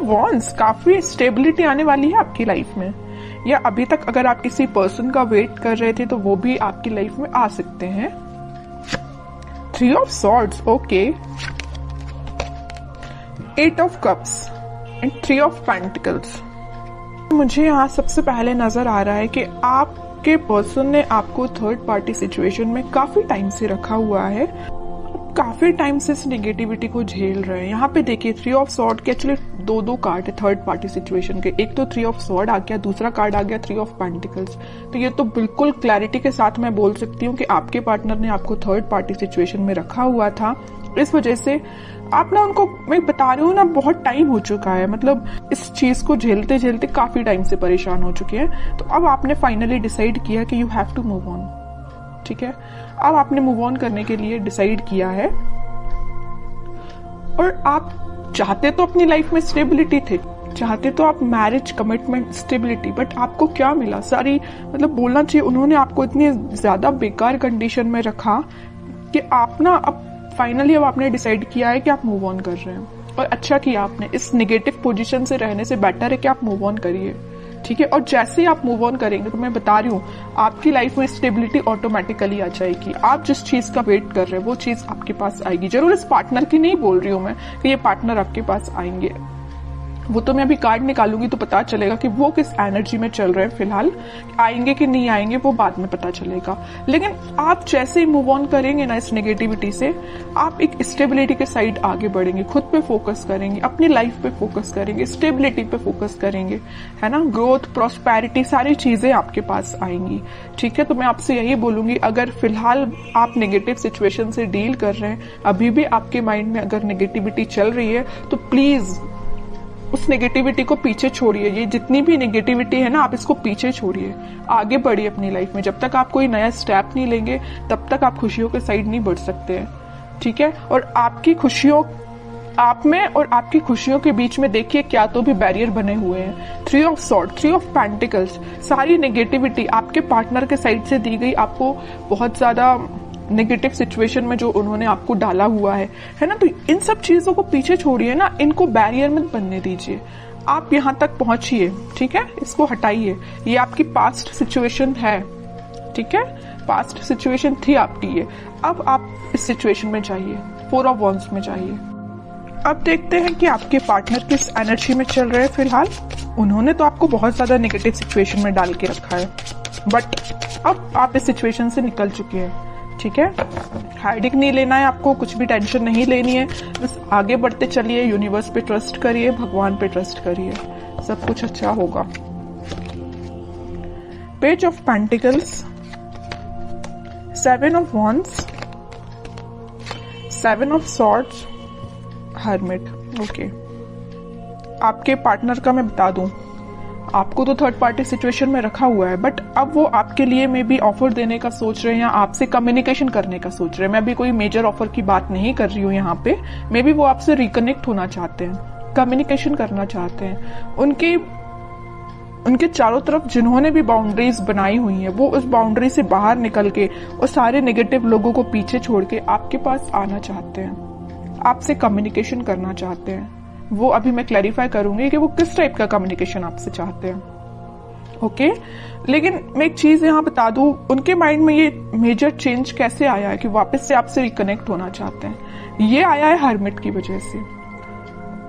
Wands, काफी stability आने वाली है आपकी लाइफ में, या अभी तक अगर आप किसी पर्सन का वेट कर रहे थे तो वो भी आपकी लाइफ में आ सकते हैं। 3 of swords, okay, 8 of cups and 3 of pentacles. मुझे यहाँ सबसे पहले नजर आ रहा है कि आपके पर्सन ने आपको थर्ड पार्टी सिचुएशन में काफी टाइम से रखा हुआ है, काफी टाइम से इस नेगेटिविटी को झेल रहे हैं। यहाँ पे देखिए 3 ऑफ सॉर्ड के एक्चुअली दो कार्ड है थर्ड पार्टी सिचुएशन के, एक तो 3 ऑफ सॉर्ड आ गया, दूसरा कार्ड आ गया 3 ऑफ पेंटिकल्स। तो ये तो बिल्कुल क्लैरिटी के साथ मैं बोल सकती हूँ कि आपके पार्टनर ने आपको थर्ड पार्टी सिचुएशन में रखा हुआ था। इस वजह से आप ना उनको, मैं बता रही हूँ ना, बहुत टाइम हो चुका है, मतलब इस चीज को झेलते झेलते काफी टाइम से परेशान हो चुके हैं। तो अब आपने फाइनली डिसाइड किया कि you have to move on, ठीक है। अब आपने मूव ऑन करने के लिए डिसाइड किया है, और आप चाहते तो अपनी लाइफ में स्टेबिलिटी थे, चाहते तो आप मैरिज, कमिटमेंट, स्टेबिलिटी, बट आपको क्या मिला? सारी, मतलब बोलना चाहिए उन्होंने आपको इतनी ज्यादा बेकार कंडीशन में रखा कि आप ना अब फाइनली अब आपने डिसाइड किया है कि आप मूव ऑन कर रहे हैं, और अच्छा किया आपने। इस नेगेटिव पोजीशन से रहने से बेटर है कि आप मूव ऑन करिए, ठीक है। और जैसे ही आप मूव ऑन करेंगे तो मैं बता रही हूँ आपकी लाइफ में स्टेबिलिटी ऑटोमेटिकली आ जाएगी। आप जिस चीज का वेट कर रहे हैं वो चीज आपके पास आएगी। जरूर इस पार्टनर की नहीं बोल रही हूँ मैं कि ये पार्टनर आपके पास आएंगे, वो तो मैं अभी कार्ड निकालूंगी तो पता चलेगा कि वो किस एनर्जी में चल रहे हैं फिलहाल, आएंगे कि नहीं आएंगे वो बाद में पता चलेगा। लेकिन आप जैसे ही मूव ऑन करेंगे ना इस नेगेटिविटी से, आप एक स्टेबिलिटी के साइड आगे बढ़ेंगे, खुद पे फोकस करेंगे, अपनी लाइफ पे फोकस करेंगे, स्टेबिलिटी पे फोकस करेंगे, है ना। ग्रोथ, प्रॉस्पेरिटी, सारी चीजें आपके पास आएंगी, ठीक है। तो मैं आपसे यही बोलूंगी, अगर फिलहाल आप नेगेटिव सिचुएशन से डील कर रहे हैं, अभी भी आपके माइंड में अगर नेगेटिविटी चल रही है, तो प्लीज उस नेगेटिविटी को पीछे छोड़िए। ये जितनी भी नेगेटिविटी है ना, आप इसको पीछे छोड़िए, आगे बढ़िए अपनी लाइफ में। जब तक आप कोई नया स्टेप नहीं लेंगे तब तक आप खुशियों के साइड नहीं बढ़ सकते हैं, ठीक है। और आपकी खुशियों, आप में और आपकी खुशियों के बीच में देखिए क्या तो भी बैरियर बने हुए हैं। 3 ऑफ सॉर्ड, 3 ऑफ पेंटिकल्स, सारी नेगेटिविटी आपके पार्टनर के साइड से दी गई, आपको बहुत ज्यादा नेगेटिव सिचुएशन में जो उन्होंने आपको डाला हुआ है ना। तो इन सब चीजों को पीछे छोड़िए ना, इनको बैरियर मत बनने दीजिए। आप यहाँ तक पहुंचिए, ठीक है, इसको हटाइए। ये आपकी पास्ट सिचुएशन है, ठीक है, पास्ट सिचुएशन थी आपकी ये। अब आप इस सिचुएशन में जाइए, 4 ऑफ वॉन्ड्स में जाइए। अब देखते हैं कि आपके पार्टनर किस एनर्जी में चल रहे हैं फिलहाल। उन्होंने तो आपको बहुत ज्यादा नेगेटिव सिचुएशन में डाल के रखा है, बट अब आप इस सिचुएशन से निकल चुके हैं, ठीक है। हाइडिंग नहीं लेना है आपको, कुछ भी टेंशन नहीं लेनी है, बस आगे बढ़ते चलिए, यूनिवर्स पे ट्रस्ट करिए, भगवान पे ट्रस्ट करिए, सब कुछ अच्छा होगा। Page of pentacles, 7 of wands, 7 of swords, hermit, okay. आपके पार्टनर का मैं बता दूं, आपको तो थर्ड पार्टी सिचुएशन में रखा हुआ है, बट अब वो आपके लिए मे बी ऑफर देने का सोच रहे हैं या आपसे कम्युनिकेशन करने का सोच रहे हैं। मैं अभी कोई मेजर ऑफर की बात नहीं कर रही हूँ यहाँ पे, मे बी वो आपसे रिकनेक्ट होना चाहते हैं, कम्युनिकेशन करना चाहते हैं। उनके चारों तरफ जिन्होंने भी बाउंड्रीज बनाई हुई है, वो उस बाउंड्री से बाहर निकल के और सारे नेगेटिव लोगों को पीछे छोड़ के आपके पास आना चाहते हैं, आपसे कम्युनिकेशन करना चाहते हैं। वो अभी मैं क्लैरिफाई करूंगी कि वो किस टाइप का कम्युनिकेशन आपसे चाहते हैं, ओके। लेकिन मैं एक चीज यहाँ बता दूं, उनके माइंड में ये मेजर चेंज कैसे आया है कि वापस से आपसे रिकनेक्ट होना चाहते हैं। ये आया है हर्मिट की वजह से।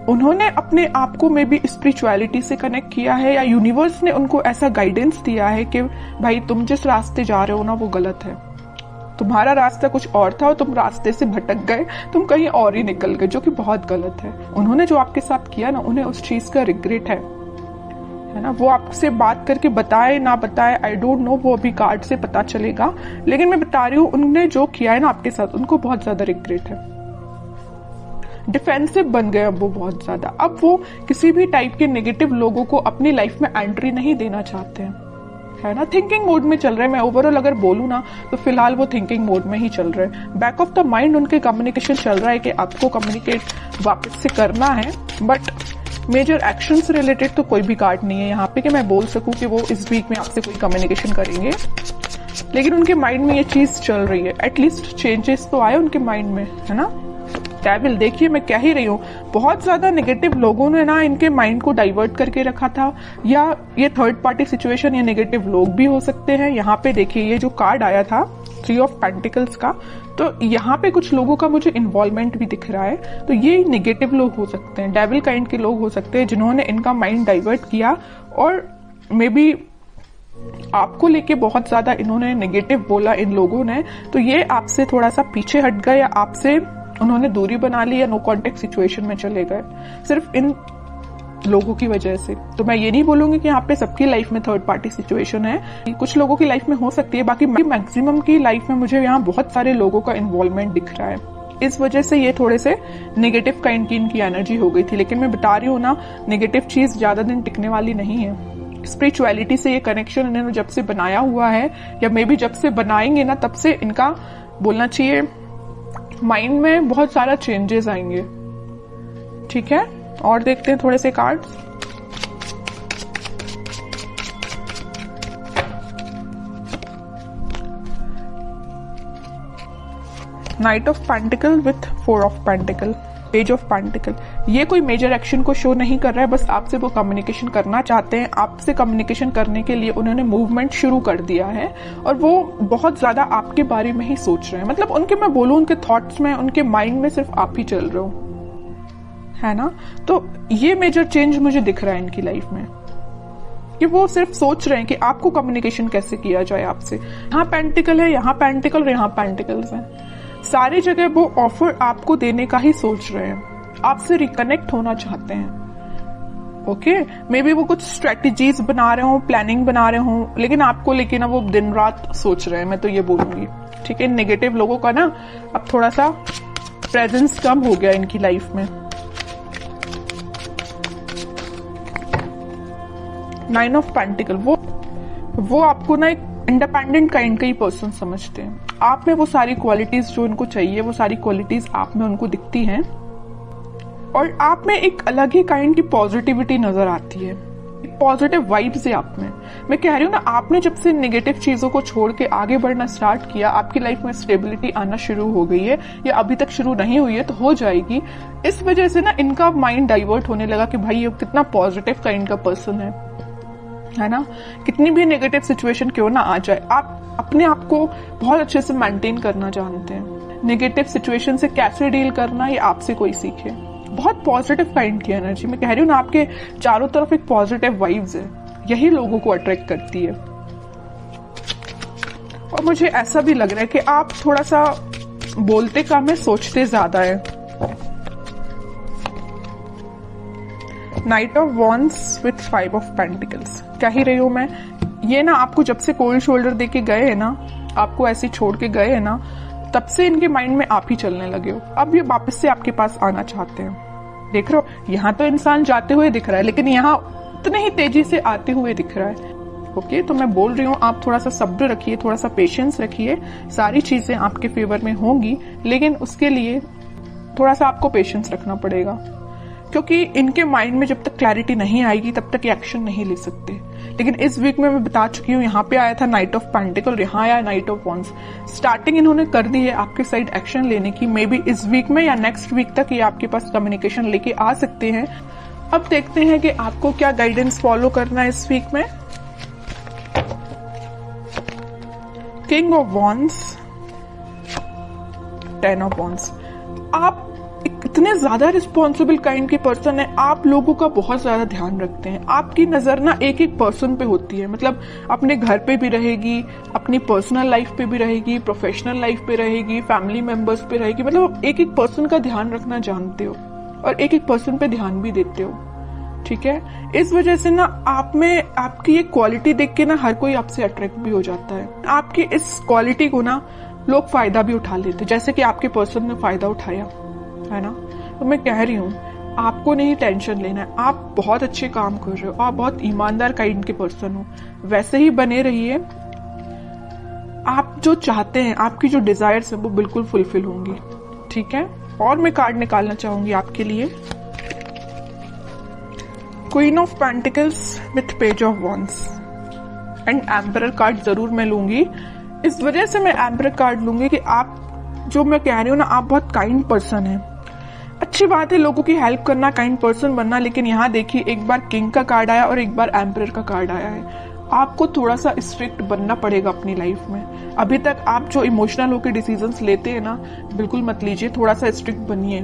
उन्होंने अपने आप को में भी स्पिरिचुअलिटी से कनेक्ट किया है, या यूनिवर्स ने उनको ऐसा गाइडेंस दिया है कि भाई तुम जिस रास्ते जा रहे हो ना वो गलत है, तुम्हारा रास्ता कुछ और था और तुम रास्ते से भटक गए, तुम कहीं और ही निकल गए, जो कि बहुत गलत है। उन्होंने जो आपके साथ किया ना, उन्हें उस चीज का रिग्रेट है ना। वो आपसे बात करके बताए ना बताए, आई डोंट नो, वो अभी कार्ड से पता चलेगा। लेकिन मैं बता रही हूँ, उन्होंने जो किया है ना आपके साथ, उनको बहुत ज्यादा रिग्रेट है। डिफेंसिव बन गए अब वो बहुत ज्यादा। अब वो किसी भी टाइप के नेगेटिव लोगों को अपनी लाइफ में एंट्री नहीं देना चाहते हैं, है ना। थिंकिंग मोड में चल रहे हैं। मैं ओवरऑल अगर बोलूँ ना तो फिलहाल वो थिंकिंग मोड में ही चल रहे हैं। बैक ऑफ द माइंड उनके कम्युनिकेशन चल रहा है कि आपको कम्युनिकेट वापस से करना है, बट मेजर एक्शन से रिलेटेड तो कोई भी कार्ड नहीं है यहाँ पे कि मैं बोल सकूं कि वो इस वीक में आपसे कोई कम्युनिकेशन करेंगे। लेकिन उनके माइंड में ये चीज चल रही है, एटलीस्ट चेंजेस तो आए उनके माइंड में, है ना। डेविल, देखिए मैं कह ही रही हूँ, बहुत ज्यादा नेगेटिव लोगों ने ना इनके माइंड को डाइवर्ट करके रखा था, या ये थर्ड पार्टी सिचुएशन या नेगेटिव लोग भी हो सकते हैं। यहाँ पे देखिए ये जो कार्ड आया था 3 ऑफ पेंटिकल्स का, तो यहाँ पे कुछ लोगों का मुझे इन्वॉल्वमेंट भी दिख रहा है, तो ये नेगेटिव लोग हो सकते हैं, डेविल काइंड के लोग हो सकते हैं जिन्होंने इनका माइंड डाइवर्ट किया, और मे बी आपको लेके बहुत ज्यादा इन्होंने नेगेटिव बोला इन लोगों ने, तो ये आपसे थोड़ा सा पीछे हट गए, या आपसे उन्होंने दूरी बना ली, या नो कॉन्टेक्ट सिचुएशन में चले गए सिर्फ इन लोगों की वजह से। तो मैं ये नहीं बोलूंगी कि यहाँ पे सबकी लाइफ में थर्ड पार्टी सिचुएशन है, कुछ लोगों की लाइफ में हो सकती है, बाकी मैक्सिमम की लाइफ में मुझे यहाँ बहुत सारे लोगों का इन्वॉल्वमेंट दिख रहा है। इस वजह से ये थोड़े से नेगेटिव काइंड की इनकी एनर्जी हो गई थी। लेकिन मैं बता रही हूँ ना, नेगेटिव चीज ज्यादा दिन टिकने वाली नहीं है। स्पिरिचुअलिटी से ये कनेक्शन इन्होंने जब से बनाया हुआ है, या मे बी जब से बनाएंगे ना, तब से इनका बोलना चाहिए माइंड में बहुत सारा चेंजेस आएंगे। ठीक है, और देखते हैं थोड़े से cards. Night of pentacle with 4 of pentacle, page of pentacle. ये कोई मेजर एक्शन को शो नहीं कर रहा है, बस आपसे वो कम्युनिकेशन करना चाहते हैं। आपसे कम्युनिकेशन करने के लिए उन्होंने मूवमेंट शुरू कर दिया है, और वो बहुत ज्यादा आपके बारे में ही सोच रहे हैं। मतलब उनके, मैं बोलूं, उनके थॉट्स में, उनके माइंड में सिर्फ आप ही चल रहे हो, है ना। तो ये मेजर चेंज मुझे दिख रहा है इनकी लाइफ में, कि वो सिर्फ सोच रहे हैं कि आपको कम्युनिकेशन कैसे किया जाए आपसे। यहाँ पेंटिकल है, यहाँ पेंटिकल और यहाँ पेंटिकल्स है, सारी जगह वो ऑफर आपको देने का ही सोच रहे हैं, आपसे रिकनेक्ट होना चाहते हैं। ओके, मे बी वो कुछ स्ट्रेटेजीज बना रहे हो, प्लानिंग बना रहे हो, लेकिन आपको लेके ना वो दिन रात सोच रहे हैं, मैं तो ये बोलूंगी। ठीक है, नेगेटिव लोगों का ना अब थोड़ा सा प्रेजेंस कम हो गया इनकी लाइफ में। 9 ऑफ पेंटिकल, वो आपको ना एक इंडिपेंडेंट काइंड का ही पर्सन समझते हैं। आप में वो सारी क्वालिटीज जो उनको चाहिए, वो सारी क्वालिटीज आप में उनको दिखती हैं, और आप में एक अलग ही काइंड की पॉजिटिविटी नजर आती है, पॉजिटिव वाइब्स है आप में। मैं कह रही हूँ ना, आपने जब से नेगेटिव चीजों को छोड़ के आगे बढ़ना स्टार्ट किया, आपकी लाइफ में स्टेबिलिटी आना शुरू हो गई है, या अभी तक शुरू नहीं हुई है तो हो जाएगी। इस वजह से ना इनका माइंड डाइवर्ट होने लगा कि भाई ये कितना पॉजिटिव काइंड का पर्सन है ना। कितनी भी नेगेटिव सिचुएशन क्यों ना आ जाए, आप अपने आप को बहुत अच्छे से मेंटेन करना जानते हैं। नेगेटिव सिचुएशन से कैसे डील करना, ये आपसे कोई सीखे। बहुत पॉजिटिव काइंड की एनर्जी, मैं कह रही हूँ ना, आपके चारों तरफ एक पॉजिटिव वाइब्स है, यही लोगों को अट्रैक्ट करती है। और मुझे ऐसा भी लग रहा है कि आप थोड़ा सा बोलते कम है, सोचते ज्यादा है। Night of wands with 5 of pentacles, कह ही रही हूं मैं, ये ना आपको जब से कोल्ड शोल्डर देके गए हैं ना, आपको ऐसे छोड़ के गए हैं ना, तब से इनके माइंड में आप ही चलने लगे हो। अब ये वापस से आपके पास आना चाहते हैं। देख रहे हो, यहाँ तो इंसान जाते हुए दिख रहा है, लेकिन यहाँ उतने ही तेजी से आते हुए दिख रहा है। ओके, तो मैं बोल रही हूँ, आप थोड़ा सा सब्र रखिए, थोड़ा सा पेशेंस रखिए, सारी चीजें आपके फेवर में होंगी, लेकिन उसके लिए थोड़ा सा आपको पेशेंस रखना पड़ेगा, क्योंकि इनके माइंड में जब तक क्लैरिटी नहीं आएगी तब तक ये एक्शन नहीं ले सकते। लेकिन इस वीक में मैं बता चुकी हूँ, यहाँ पे आया था नाइट ऑफ पेंटिकल, यहाँ आया नाइट ऑफ वॉन्ड्स। स्टार्टिंग इन्होंने कर दी है आपके साइड एक्शन लेने की। मे बी इस वीक में या नेक्स्ट वीक तक ये आपके पास कम्युनिकेशन लेके आ सकते हैं। अब देखते हैं कि आपको क्या गाइडेंस फॉलो करना है इस वीक में। King of wands, 10 of wands. आप इतने ज्यादा रिस्पॉन्सिबल काइंड के पर्सन है, आप लोगों का बहुत ज्यादा ध्यान रखते हैं। आपकी नजर ना एक एक पर्सन पे होती है, मतलब अपने घर पे भी रहेगी, अपनी पर्सनल लाइफ पे भी रहेगी, प्रोफेशनल लाइफ पे रहेगी, फैमिली मेंबर्स पे रहेगी। मतलब एक एक पर्सन का ध्यान रखना जानते हो, और एक एक पर्सन पे ध्यान भी देते हो। ठीक है, इस वजह से ना आप में आपकी एक क्वालिटी देख के ना हर कोई आपसे अट्रैक्ट भी हो जाता है। आपकी इस क्वालिटी को ना लोग फायदा भी उठा लेते, जैसे कि आपके पर्सन ने फायदा उठाया है ना। तो मैं कह रही हूँ, आपको नहीं टेंशन लेना है, आप बहुत अच्छे काम कर रहे हो, आप बहुत ईमानदार काइंड के पर्सन हो, वैसे ही बने रहिए। आप जो चाहते हैं, आपकी जो डिजायर्स है वो बिल्कुल फुलफिल होंगी। ठीक है, और मैं कार्ड निकालना चाहूंगी आपके लिए, queen of pentacles with page of wands and emperor card जरूर मैं लूंगी। इस वजह से मैं एम्परर कार्ड लूंगी कि आप, जो मैं कह रही हूँ ना, आप बहुत काइंड पर्सन है, अच्छी बात है लोगों की हेल्प करना, काइंड पर्सन बनना, लेकिन यहाँ देखिए एक बार किंग का कार्ड आया और एक बार एम्परर का कार्ड आया है। आपको थोड़ा सा स्ट्रिक्ट बनना पड़ेगा अपनी लाइफ में। अभी तक आप जो इमोशनल होकर डिसीजंस लेते हैं ना, बिल्कुल मत लीजिए, थोड़ा सा स्ट्रिक्ट बनिए,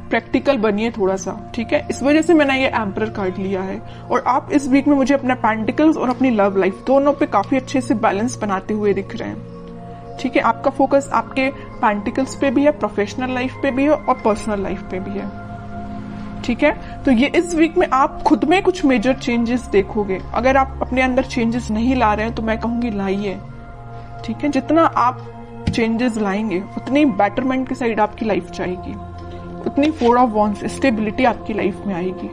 प्रैक्टिकल बनिए थोड़ा सा, ठीक है। इस वजह से मैंने ये एम्परर कार्ड लिया है। और आप इस वीक में मुझे अपना पेंटिकल्स और अपनी लव लाइफ दोनों पे काफी अच्छे से बैलेंस बनाते हुए दिख रहे हैं, ठीक है। आपका फोकस आपके पेंटिकल्स पे भी है, प्रोफेशनल लाइफ पे भी है और पर्सनल लाइफ पे भी है, ठीक है। तो ये इस वीक में आप खुद में कुछ मेजर चेंजेस देखोगे। अगर आप अपने अंदर चेंजेस नहीं ला रहे हैं तो मैं कहूंगी लाइए, ठीक है। जितना आप चेंजेस लाएंगे उतनी बेटरमेंट की साइड आपकी लाइफ जाएगी, उतनी 4 ऑफ वॉन्ड्स स्टेबिलिटी आपकी लाइफ में आएगी।